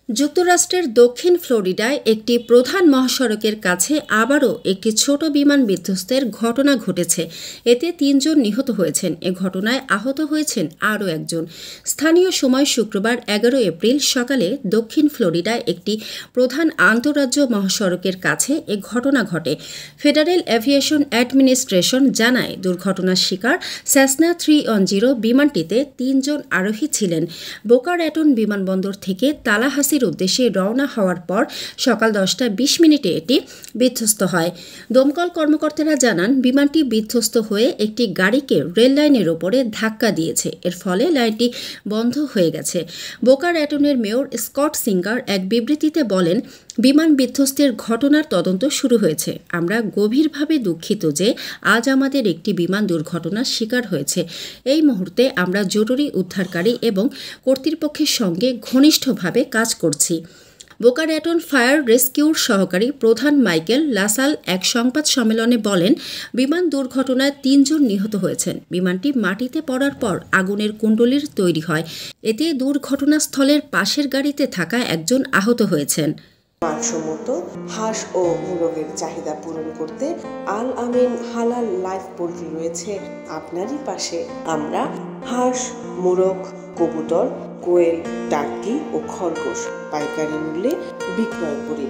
যুক্তরাষ্ট্রের দক্ষিণ ফ্লোরিডায় একটি প্রধান মহাসড়কের কাছে আবারও একটি ছোট বিমান বিধ্বস্তের ঘটনা ঘটেছে। এতে ৩ জন নিহত হয়েছেন। এ ঘটনায় আহত হয়েছেন আরও একজন। স্থানীয় সময় শুক্রবার ১১ এপ্রিল সকালে দক্ষিণ ফ্লোরিডায় একটি প্রধান আন্তঃরাজ্য মহাসড়কের কাছে এ ঘটনা ঘটে। ফেডারেল এভিয়েশন অ্যাডমিনিস্ট্রেশন জানায়, দুর্ঘটনার শিকার সেসনা 310 বিমানটিতে ৩ জন আরোহী ছিলেন। বোকা র্যাটন বিমানবন্দর থেকে তালাহাসির উদ্দেশ্যে রওনা হওয়ার পর সকাল 10:20 এটি বিধ্বস্ত হয়। দমকল কর্মকর্তারা জানান, বিমানটি বিধ্বস্ত হয়ে একটি গাড়িকে রেল লাইনের ওপরে ধাক্কা দিয়েছে। এর ফলে লাইনটি বন্ধ হয়ে গেছে। বোকা র্যাটনের মেয়র স্কট সিঙ্গার এক বিবৃতিতে বলেন, বিমান বিধ্বস্তের ঘটনার তদন্ত শুরু হয়েছে। আমরা গভীরভাবে দুঃখিত যে আজ আমাদের একটি বিমান দুর্ঘটনার শিকার হয়েছে। এই মুহূর্তে আমরা জরুরি উদ্ধারকারী এবং কর্তৃপক্ষের সঙ্গে ঘনিষ্ঠভাবে কাজ করছি। বোকা র্যাটন ফায়ার রেস্কিউর সহকারী প্রধান মাইকেল লাসাল এক সংবাদ সম্মেলনে বলেন, বিমান দুর্ঘটনায় ৩ জন নিহত হয়েছেন। বিমানটি মাটিতে পড়ার পর আগুনের কুণ্ডলীর তৈরি হয়। এতে দুর্ঘটনাস্থলের পাশের গাড়িতে থাকা একজন আহত হয়েছেন। মানসম্মত হাঁস ও মোরগের চাহিদা পূরণ করতে আল আমিন হালাল লাইফ পোল্ট্রি রয়েছে আপনারই পাশে। আমরা হাঁস, মোরগ, কবুতর, কোয়েল, টার্কি ও খরগোশ পাইকারি মূল্যে বিক্রয় করি।